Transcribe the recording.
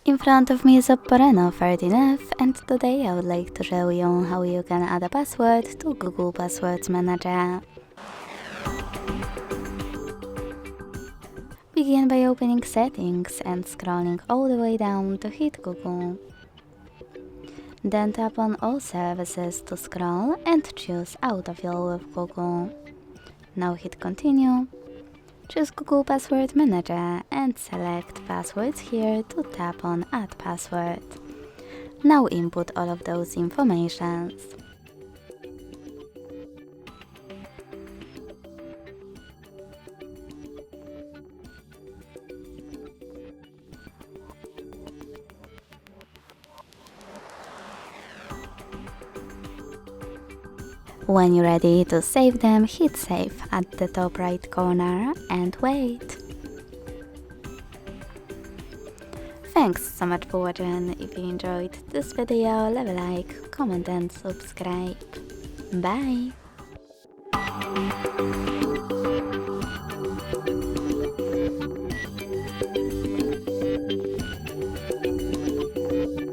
In front of me is Oppo Reno 13F, and today I would like to show you how you can add a password to Google Passwords Manager. Begin by opening Settings and scrolling all the way down to hit Google. Then tap on All Services to scroll and choose Autofill with Google. Now hit Continue. Choose Google Password Manager and select Passwords here to tap on Add Password. Now input all of those informations. When you're ready to save them, hit Save at the top right corner and wait. Thanks so much for watching. If you enjoyed this video, leave a like, comment and subscribe. Bye!